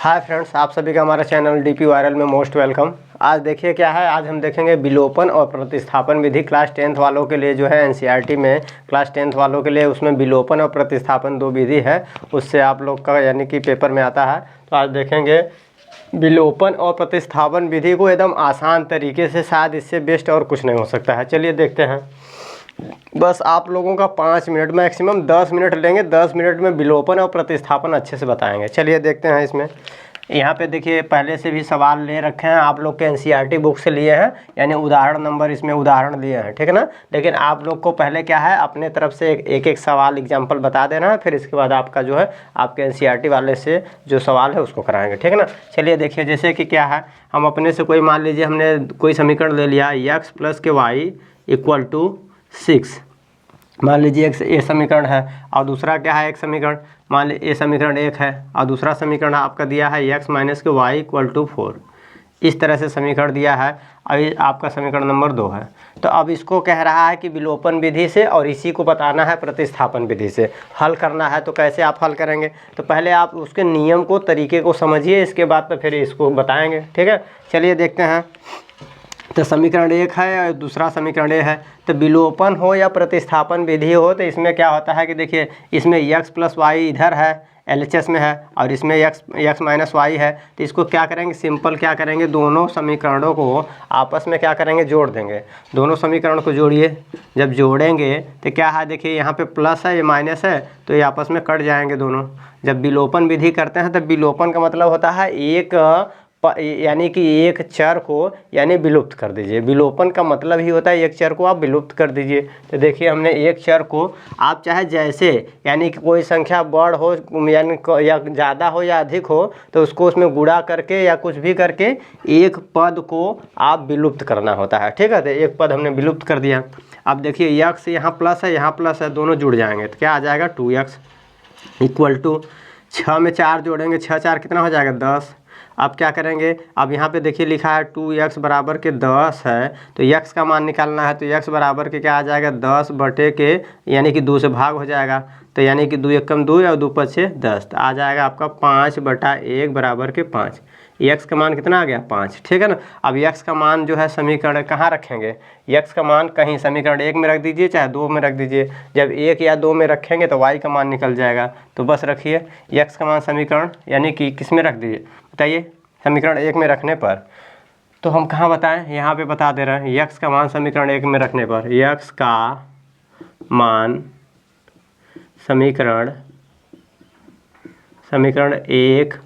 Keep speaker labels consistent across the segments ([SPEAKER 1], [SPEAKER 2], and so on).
[SPEAKER 1] Hi friends, आप सभी का हमारा चैनल डीपी वायरल में मोस्ट वेलकम। आज देखिए क्या है, आज हम देखेंगे विलोपन और प्रतिस्थापन विधि। क्लास 10th वालों के लिए जो है एनसीईआरटी में क्लास 10th वालों के लिए उसमें विलोपन और प्रतिस्थापन दो विधि है, उससे आप लोग का यानी कि पेपर में आता है। तो आज देखेंगे विलोपन और प्रतिस्थापन विधि को एकदम आसान तरीके से, शायद इससे बेस्ट और कुछ नहीं हो सकता है। चलिए देखते हैं। बस आप लोगों का 5 मिनट, मैक्सिमम 10 मिनट लेंगे। 10 मिनट में विलोपन और प्रतिस्थापन अच्छे से बताएंगे। चलिए देखते हैं। इसमें यहाँ पे देखिए पहले से भी सवाल ले रखे हैं, आप लोग के एनसीईआरटी बुक से लिए हैं, यानी उदाहरण नंबर इसमें उदाहरण लिए हैं, ठीक है ना। लेकिन आप लोग को पहले क्या है, अपने तरफ से एक एक सवाल एग्जाम्पल बता देना है, फिर इसके बाद आपका जो है आपके एनसीईआरटी वाले से जो सवाल है उसको कराएंगे, ठीक है ना। चलिए देखिए, जैसे कि क्या है, हम अपने से कोई मान लीजिए हमने कोई समीकरण ले लिया, x + के y = 6। मान लीजिए एक ये समीकरण है, और दूसरा क्या है, एक समीकरण मान लीजिए ये समीकरण 1 है, और दूसरा समीकरण आपका दिया है x - के y = 4। इस तरह से समीकरण दिया है, और ये आपका समीकरण नंबर 2 है। तो अब इसको कह रहा है कि विलोपन विधि से, और इसी को बताना है प्रतिस्थापन विधि से हल करना है। तो कैसे आप हल करेंगे, तो पहले आप उसके नियम को, तरीके को समझिए, इसके बाद तो फिर इसको बताएंगे, ठीक है। चलिए देखते हैं। तो समीकरण 1 है और दूसरा समीकरण ये है। तो विलोपन हो या प्रतिस्थापन विधि हो, तो इसमें क्या होता है कि देखिए, इसमें x + y इधर है, LHS में है, और इसमें x - y है। तो इसको क्या करेंगे, सिंपल क्या करेंगे, दोनों समीकरणों को आपस में क्या करेंगे, जोड़ देंगे। दोनों समीकरण को जोड़िए। जब जोड़ेंगे तो क्या है, देखिए यहाँ पे प्लस है, ये माइनस है, तो ये आपस में कट जाएंगे दोनों। जब विलोपन विधि करते हैं, तो विलोपन का मतलब होता है एक यानी कि एक चर को यानी विलुप्त कर दीजिए। विलोपन का मतलब ही होता है एक चर को आप विलुप्त कर दीजिए। तो देखिए, हमने एक चर को, आप चाहे जैसे यानी कि कोई संख्या बड़ हो यानी या ज़्यादा हो या अधिक हो, तो उसको उसमें गुणा करके या कुछ भी करके एक पद को आप विलुप्त करना होता है, ठीक है। तो एक पद हमने विलुप्त कर दिया। अब देखिए, x यहाँ प्लस है, यहाँ प्लस है, दोनों जुड़ जाएंगे, तो क्या आ जाएगा, 2x = 6 में 4 जोड़ेंगे, 6 4 कितना हो जाएगा, 10। अब क्या करेंगे, अब यहाँ पे देखिए लिखा है 2x = 10 है, तो x का मान निकालना है। तो x बराबर के क्या आ जाएगा, 10 बटे के यानी कि 2 से भाग हो जाएगा, तो यानी कि 2 × 1 = 2 और 2 × 5 = 10। तो आ जाएगा आपका 5/1 = 5। x का मान कितना आ गया, 5, ठीक है ना। अब x का मान जो है समीकरण कहाँ रखेंगे, x का मान कहीं समीकरण 1 में रख दीजिए, चाहे 2 में रख दीजिए। जब 1 या 2 में रखेंगे तो y का मान निकल जाएगा। तो बस रखिए x का मान समीकरण यानी कि किस में रख दीजिए, बताइए, समीकरण 1 में रखने पर। तो हम कहाँ बताएं, यहाँ पे बता दे रहे हैं। x का मान समीकरण 1 में रखने पर, x का मान समीकरण 1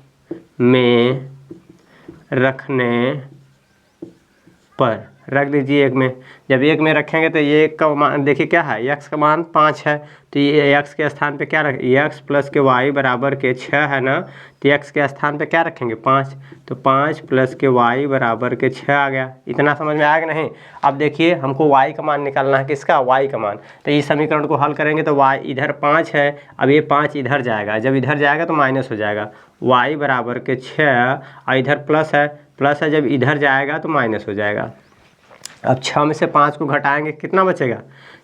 [SPEAKER 1] में रखने पर रख दीजिए 1 में। जब 1 में रखेंगे तो ये 1 का मान देखिए क्या है, x का मान 5 है, तो ये x के स्थान पे क्या रखें, x + के y = 6 है ना, तो x के स्थान पे क्या रखेंगे, 5। तो 5 + के y = 6 आ गया। इतना समझ में आया कि नहीं। अब देखिए, हमको y का मान निकालना है, किसका, y का मान। तो इस समीकरण को हल करेंगे तो y इधर 5 है, अब ये 5 इधर जाएगा, जब इधर जाएगा तो माइनस हो जाएगा, y = 6, और इधर प्लस है, जब इधर जाएगा तो माइनस हो जाएगा। अब 6 में से 5 को घटाएंगे, कितना बचेगा,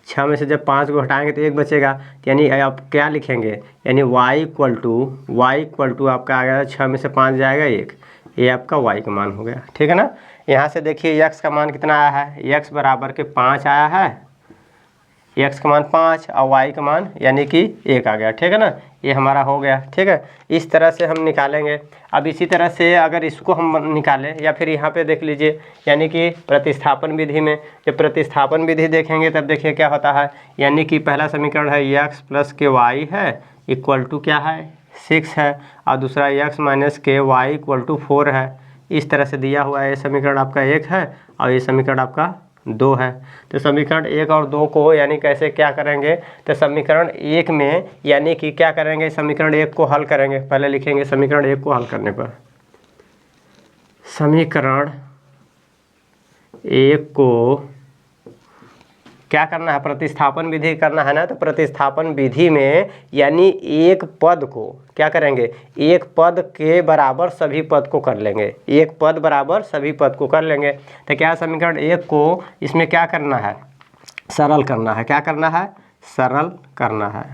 [SPEAKER 1] 6 में से जब 5 को घटाएंगे तो 1 बचेगा। यानी आप क्या लिखेंगे, यानी y = आपका आ गया, 6 में से 5 जाएगा 1, ये आपका y का मान हो गया, ठीक है ना। यहाँ से देखिए x का मान कितना आया है, x = 5 आया है, x का मान 5 और y का मान यानी कि 1 आ गया, ठीक है ना। ये हमारा हो गया, ठीक है। इस तरह से हम निकालेंगे। अब इसी तरह से अगर इसको हम निकालें, या फिर यहाँ पे देख लीजिए, यानी कि प्रतिस्थापन विधि में, जब प्रतिस्थापन विधि देखेंगे तब देखिए क्या होता है, यानी कि पहला समीकरण है x + के y है = क्या है, 6 है, और दूसरा x - के y = 4 है। इस तरह से दिया हुआ है। ये समीकरण आपका 1 है और ये समीकरण आपका 2 है। तो समीकरण 1 और 2 को यानी कैसे क्या करेंगे, तो समीकरण 1 में यानी कि क्या करेंगे, समीकरण 1 को हल करेंगे। पहले लिखेंगे समीकरण 1 को हल करने पर, समीकरण 1 को क्या करना है, प्रतिस्थापन विधि करना है ना। तो प्रतिस्थापन विधि में यानी एक पद को क्या करेंगे, एक पद के बराबर सभी पद को कर लेंगे, एक पद बराबर सभी पद को कर लेंगे। तो क्या समीकरण 1 को इसमें क्या करना है, सरल करना है। क्या करना है, सरल करना है।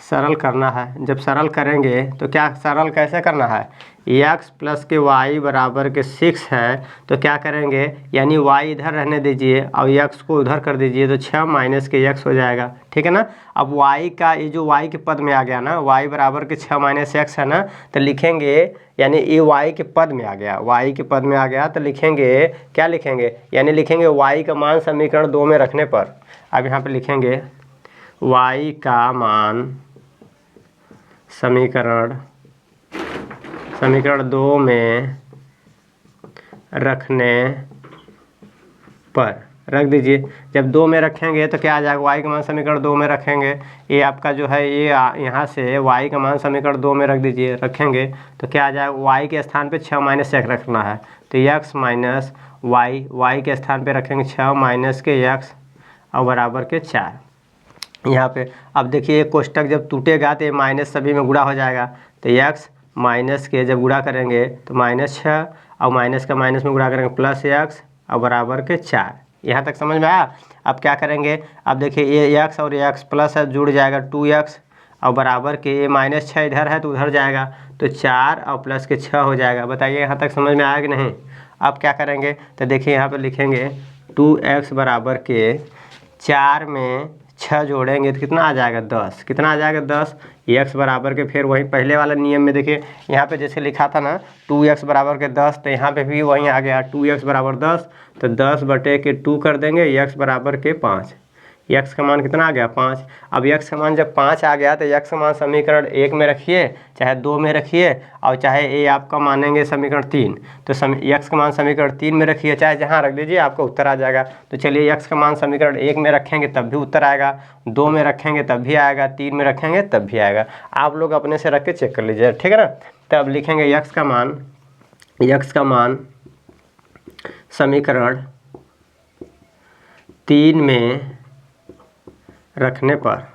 [SPEAKER 1] सरल करना है। जब सरल करेंगे तो क्या सरल कैसे करना है, x प्लस के y बराबर के 6 है तो क्या करेंगे, यानी y इधर रहने दीजिए और x को उधर कर दीजिए तो 6 माइनस के x हो जाएगा, ठीक है ना। अब y का ये जो y के पद में आ गया ना, y बराबर के 6 माइनस x है ना, तो लिखेंगे यानी ये y के पद में आ गया, y के पद में आ गया तो लिखेंगे, क्या लिखेंगे, यानी लिखेंगे y का मान समीकरण 2 में रखने पर। अब यहाँ पे लिखेंगे y का मान समीकरण 2 में रखने पर रख दीजिए। जब 2 में रखेंगे तो क्या आ जाएगा, y का मान समीकरण 2 में रखेंगे, ये आपका जो है ये यहाँ से y का मान समीकरण 2 में रख दीजिए, रखेंगे तो क्या आ जाएगा, y के स्थान पे 6 माइनस x रखना है तो x माइनस y के स्थान पे रखेंगे 6 माइनस के x और बराबर के 4। यहाँ पे अब देखिए कोष्टक जब टूटेगा तो ये माइनस सभी में गुणा हो जाएगा तो x माइनस के जब गुणा करेंगे तो -6 और माइनस का माइनस में गुणा करेंगे प्लस x और बराबर के 4। यहाँ तक समझ में आया। अब क्या करेंगे, अब देखिए ये x और ये x प्लस है जुड़ जाएगा 2x और बराबर के ये -6 इधर है तो उधर जाएगा तो 4 और प्लस के 6 हो जाएगा। बताइए यहाँ तक समझ में आया कि नहीं। अब क्या करेंगे तो देखिए यहाँ पर लिखेंगे 2x बराबर के 4 में 6 जोड़ेंगे तो कितना आ जाएगा 10, कितना आ जाएगा 10। x बराबर के फिर वही पहले वाला नियम में देखिए यहाँ पे जैसे लिखा था ना 2x बराबर के 10 तो यहाँ पे भी वही आ गया 2x बराबर 10 तो 10 बटे के 2 कर देंगे, x बराबर के 5। x का मान कितना आ गया 5। अब x का मान जब 5 आ गया तो x का मान समीकरण 1 में रखिए चाहे 2 में रखिए और चाहे ये आपका मानेंगे समीकरण 3 तो x का मान समीकरण 3 में रखिए, चाहे जहाँ रख दीजिए आपका उत्तर आ जाएगा। तो चलिए x का मान समीकरण 1 में रखेंगे तब भी उत्तर आएगा, 2 में रखेंगे तब भी आएगा, 3 में रखेंगे तब भी आएगा। आप लोग अपने से रख के चेक कर लीजिए, ठीक है ना। तब लिखेंगे x का मान समीकरण 3 में रखने पर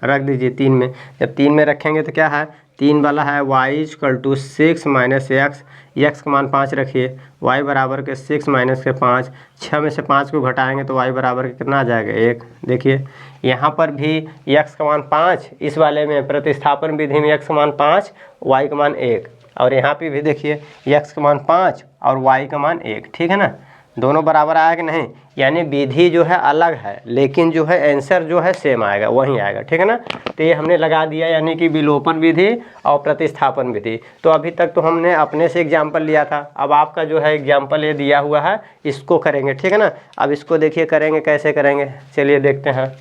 [SPEAKER 1] रख दीजिए 3 में। जब 3 में रखेंगे तो क्या है, 3 वाला है y = 6 माइनस x का मान 5 रखिए, y बराबर के 6 माइनस के 5, 6 में से 5 को घटाएंगे तो y बराबर के कितना आ जाएगा 1। देखिए यहाँ पर भी x का मान 5, इस वाले में प्रतिस्थापन विधि में x का मान 5 y का मान 1 और यहाँ पे भी देखिए x का मान 5 और y का मान 1, ठीक है ना। दोनों बराबर आया कि नहीं, यानी विधि जो है अलग है लेकिन जो है आंसर जो है सेम आएगा, वही आएगा, ठीक है ना। तो ये हमने लगा दिया यानी कि विलोपन विधि और प्रतिस्थापन विधि। तो अभी तक तो हमने अपने से एग्जाम्पल लिया था, अब आपका जो है एग्जाम्पल ये दिया हुआ है, इसको करेंगे, ठीक है ना। अब इसको देखिए करेंगे कैसे करेंगे, चलिए देखते हैं।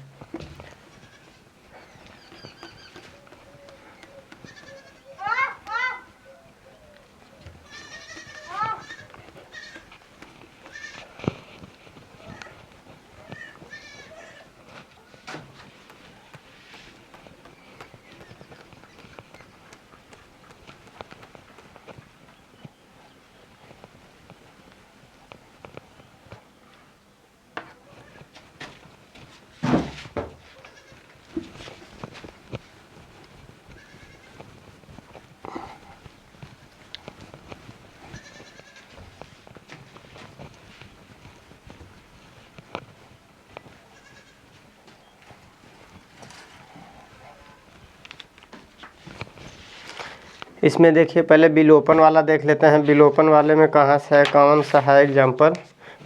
[SPEAKER 1] इसमें देखिए पहले विलोपन वाला देख लेते हैं। विलोपन वाले में कहाँ से है, कौन सा है एग्जाम्पल,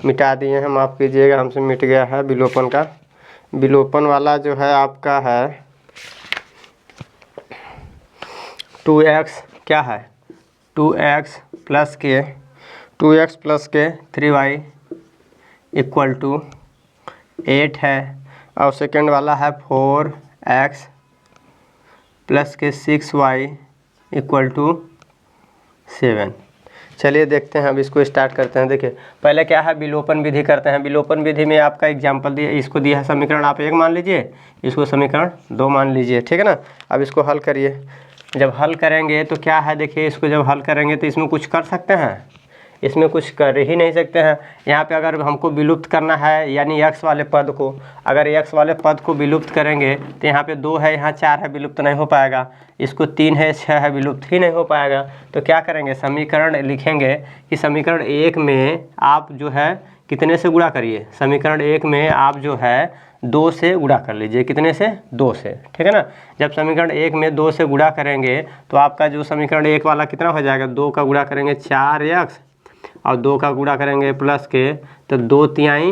[SPEAKER 1] मिटा दिए हैं, माफ़ कीजिएगा हमसे मिट गया है विलोपन का। विलोपन वाला जो है आपका है 2x क्या है 2x प्लस के 3y = 8 है और सेकंड वाला है 4x प्लस के 6y = 7। चलिए देखते हैं, अब इसको स्टार्ट करते हैं। देखिए पहले क्या है, विलोपन विधि करते हैं। विलोपन विधि में आपका एग्जाम्पल दिया, इसको दिया है समीकरण आप 1 मान लीजिए, इसको समीकरण 2 मान लीजिए, ठीक है ना। अब इसको हल करिए। जब हल करेंगे तो क्या है, देखिए इसको जब हल करेंगे तो इसमें कुछ कर सकते हैं, इसमें कुछ कर ही नहीं सकते हैं। यहाँ पे अगर हमको विलुप्त करना है यानी x वाले पद को, अगर x वाले पद को विलुप्त करेंगे तो यहाँ पे 2 है, यहाँ 4 है, विलुप्त नहीं हो पाएगा। इसको 3 है, 6 है, विलुप्त ही नहीं हो पाएगा। तो क्या करेंगे, समीकरण लिखेंगे कि समीकरण 1 में आप जो है कितने से गुणा करिए, समीकरण 1 में आप जो है 2 से गुणा कर लीजिए। कितने से? 2 से, ठीक है ना। जब समीकरण 1 में 2 से गुणा करेंगे तो आपका जो समीकरण 1 वाला कितना हो जाएगा, 2 का गुणा करेंगे 4x और 2 का गुणा करेंगे प्लस के, तो 2 तिहाई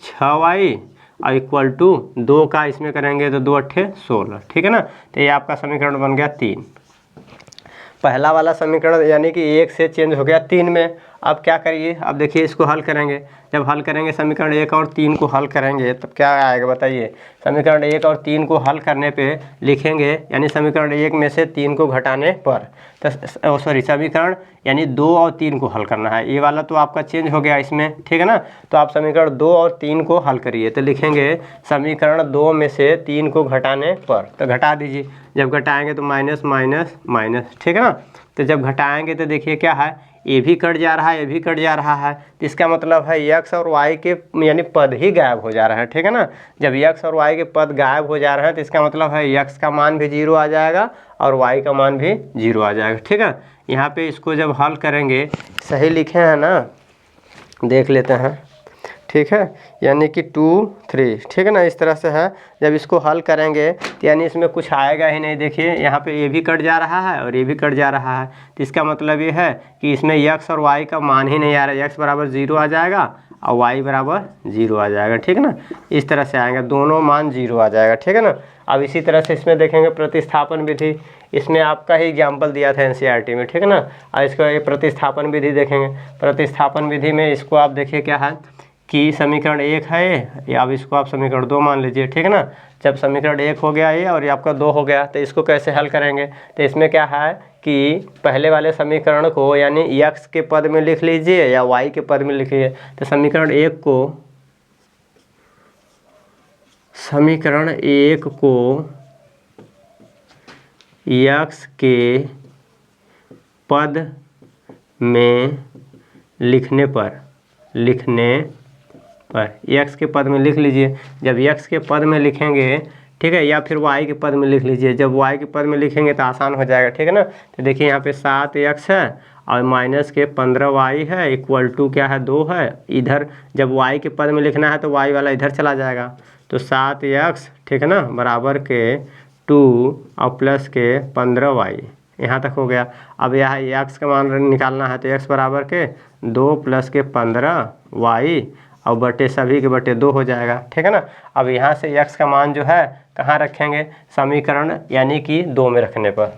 [SPEAKER 1] 6y और इक्वल टू 2 का इसमें करेंगे तो 2 अट्ठे 16, ठीक है ना। तो ये आपका समीकरण बन गया 3। पहला वाला समीकरण यानी कि 1 से चेंज हो गया 3 में। अब क्या करिए, अब देखिए इसको हल करेंगे। जब हल करेंगे समीकरण 1 और 3 को हल करेंगे तब क्या आएगा बताइए। समीकरण 1 और 3 को हल करने पे लिखेंगे, यानी समीकरण 1 में से 3 को घटाने पर, तो समीकरण यानी 2 और 3 को हल करना है। ये वाला तो आपका चेंज हो गया इसमें, ठीक है ना। तो आप समीकरण 2 और 3 को हल करिए, तो लिखेंगे समीकरण 2 में से 3 को घटाने पर, तो घटा दीजिए। जब घटाएंगे तो माइनस माइनस माइनस, ठीक है ना। तो जब घटाएंगे तो देखिए क्या है, ये भी कट जा रहा है, ये भी कट जा रहा है, तो इसका मतलब है x और y के यानी पद ही गायब हो जा रहा है, ठीक है ना। जब x और y के पद गायब हो जा रहे हैं तो इसका मतलब है x का मान भी 0 आ जाएगा और y का मान भी 0 आ जाएगा, ठीक है। यहाँ पे इसको जब हल करेंगे, सही लिखे हैं ना, देख लेते हैं, ठीक है, यानी कि 2 3, ठीक है ना, इस तरह से है। जब इसको हल करेंगे तो यानी इसमें कुछ आएगा ही नहीं। देखिए यहाँ पे ये भी कट जा रहा है और ये भी कट जा रहा है, तो इसका मतलब ये है कि इसमें x और y का मान ही नहीं आ रहा है। x बराबर 0 आ जाएगा और y बराबर 0 आ जाएगा, ठीक है ना। इस तरह से आएगा, दोनों मान 0 आ जाएगा, ठीक है ना। अब इसी तरह से इसमें देखेंगे प्रतिस्थापन विधि, इसमें आपका ही एग्जाम्पल दिया था एनसीईआरटी में, ठीक है ना। और इसका ये प्रतिस्थापन विधि देखेंगे। प्रतिस्थापन विधि में इसको आप देखिए क्या है कि समीकरण 1 है या अब इसको आप समीकरण 2 मान लीजिए, ठीक है ना। जब समीकरण 1 हो गया ये और ये आपका 2 हो गया, तो इसको कैसे हल करेंगे। तो इसमें क्या है कि पहले वाले समीकरण को यानी x के पद में लिख लीजिए या y के पद में लिखिए। तो समीकरण 1 को x के पद में लिखने पर x के पद में लिख लीजिए। जब x के पद में लिखेंगे, ठीक है, या फिर y के पद में लिख लीजिए। जब y के पद में लिखेंगे तो आसान हो जाएगा, ठीक है ना। तो देखिए यहाँ पे 7x है और माइनस के 15y है, इक्वल टू क्या है 2 है। इधर जब y के पद में लिखना है तो y वाला इधर चला जाएगा, तो 7x, ठीक है ना, बराबर के 2 और प्लस के 15y, यहाँ तक हो गया। अब यहाँ x का मान निकालना है, तो x बराबर के 2 प्लस के 15y और बटे सभी के बटे 2 हो जाएगा, ठीक है ना। अब यहाँ से x का मान जो है कहाँ रखेंगे, समीकरण यानी कि 2 में रखने पर।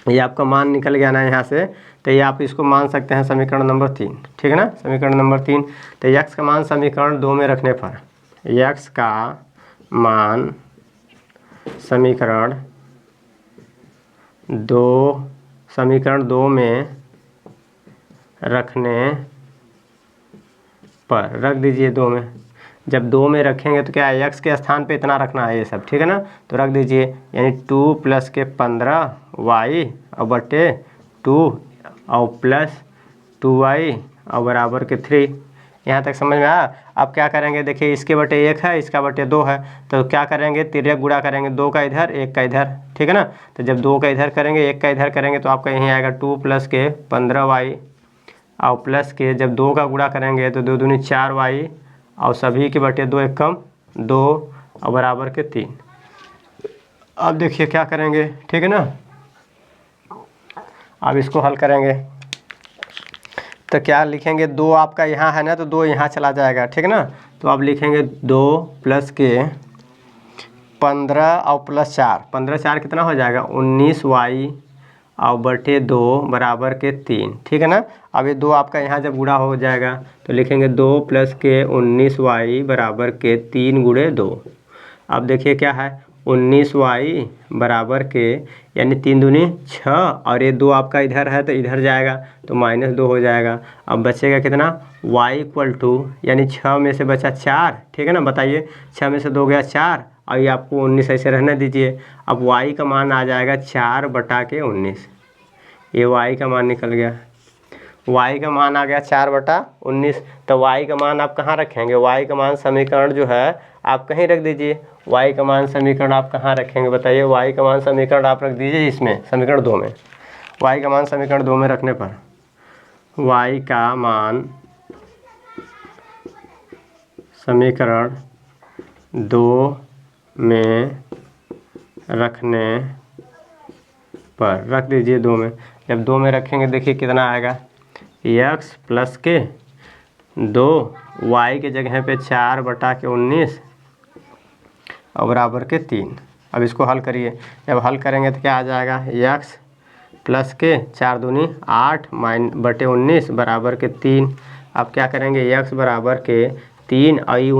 [SPEAKER 1] ये आपका मान निकल गया ना यहाँ से, तो ये आप इसको मान सकते हैं समीकरण नंबर 3, ठीक है ना, समीकरण नंबर 3। तो x का मान समीकरण 2 में रखने पर, x का मान समीकरण 2 में रखने पर रख दीजिए 2 में। जब 2 में रखेंगे तो क्या है, x के स्थान पे इतना रखना है ये सब, ठीक है ना। तो रख दीजिए, यानी 2 प्लस के 15y और बटे 2 और प्लस 2y और बराबर के 3। यहाँ तक समझ में आया। अब क्या करेंगे, देखिए इसके बटे 1 है, इसका बटे 2 है, तो क्या करेंगे, तिर्यक गुणा करेंगे, 2 का इधर 1 का इधर, ठीक है ना। तो जब 2 का इधर करेंगे 1 का इधर करेंगे तो आपका यहीं आएगा 2 प्लस के 15y और प्लस के जब 2 का गुणा करेंगे तो 2 दूनी 4y और सभी के बटे 2 एकम 2 और बराबर के 3। अब देखिए क्या करेंगे, ठीक है ना। अब इसको हल करेंगे तो क्या लिखेंगे, 2 आपका यहाँ है ना, तो 2 यहाँ चला जाएगा, ठीक है ना। तो अब लिखेंगे 2 प्लस के 15 और प्लस 4, 15 4 कितना हो जाएगा 19y और बटे 2 बराबर के 3, ठीक है ना। अब ये 2 आपका यहाँ जब गुणा हो जाएगा तो लिखेंगे 2 प्लस के 19y बराबर के 3 गुणे 2। अब देखिए क्या है, 19y बराबर के यानी 3 दूनी 6 और ये 2 आपका इधर है तो इधर जाएगा तो -2 हो जाएगा। अब बचेगा कितना, y इक्वल टू यानी 6 में से बचा 4, ठीक है ना। बताइए 6 में से 2 गया 4 और ये आपको 19 ऐसे रहने दीजिए। अब y का मान आ जाएगा 4 बटा के 19, ये y का मान निकल गया। y का मान आ गया 4 बटा 19। तो y का मान आप कहाँ रखेंगे, y का मान समीकरण जो है आप कहीं रख दीजिए। y का मान समीकरण आप कहाँ रखेंगे बताइए, y का मान समीकरण आप रख दीजिए इसमें समीकरण 2 में। y का मान समीकरण 2 में रखने पर y का मान समीकरण 2 में रखने पर रख दीजिए 2 में। जब 2 में रखेंगे देखिए कितना आएगा, x प्लस के 2 y के जगह पे 4/19 और बराबर के 3। अब इसको हल करिए। जब हल करेंगे तो क्या आ जाएगा, x प्लस के 4 दूनी 8 बटे 19 बराबर के 3। अब क्या करेंगे, x बराबर के 3 और ये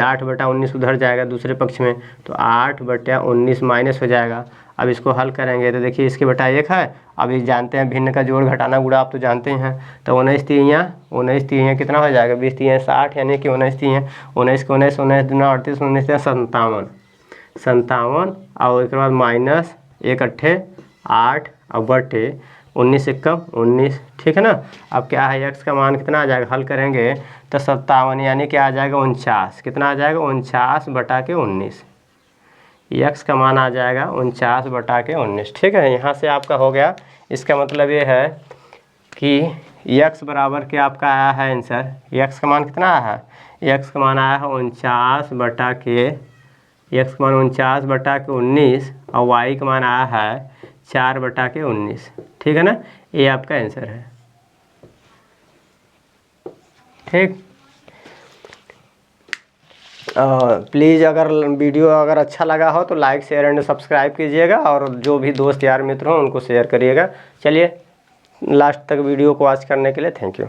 [SPEAKER 1] 8/19 उधर जाएगा दूसरे पक्ष में, तो 8/19 माइनस हो जाएगा। अब इसको हल करेंगे तो देखिए इसके बटा 1 है। अब ये जानते हैं भिन्न का जोड़ घटाना गुणा, आप तो जानते हैं। तो 19 3 कितना हो जाएगा, 20 3 60, यानी कि 19 3 19 के 19 19 दूना 38 19 57 और उसके बाद माइनस 1 8 8 और बटे 19 1 19, ठीक है ना। अब क्या है, x का मान कितना आ जाएगा, हल करेंगे तो 57 यानी कि आ जाएगा 49। कितना आ जाएगा, 49/19। x का मान आ जाएगा 49/19, ठीक है। यहाँ से आपका हो गया। इसका मतलब ये है कि x बराबर के आपका आया है आंसर, x का मान कितना आया है, x का मान आया है 49/19 और y का मान आया है 4/19, ठीक है ना। ये आपका आंसर है, ठीक। प्लीज़ अगर वीडियो अगर अच्छा लगा हो तो लाइक शेयर एंड सब्सक्राइब कीजिएगा, और जो भी दोस्त यार मित्र हों उनको शेयर करिएगा। चलिए, लास्ट तक वीडियो को वॉच करने के लिए थैंक यू।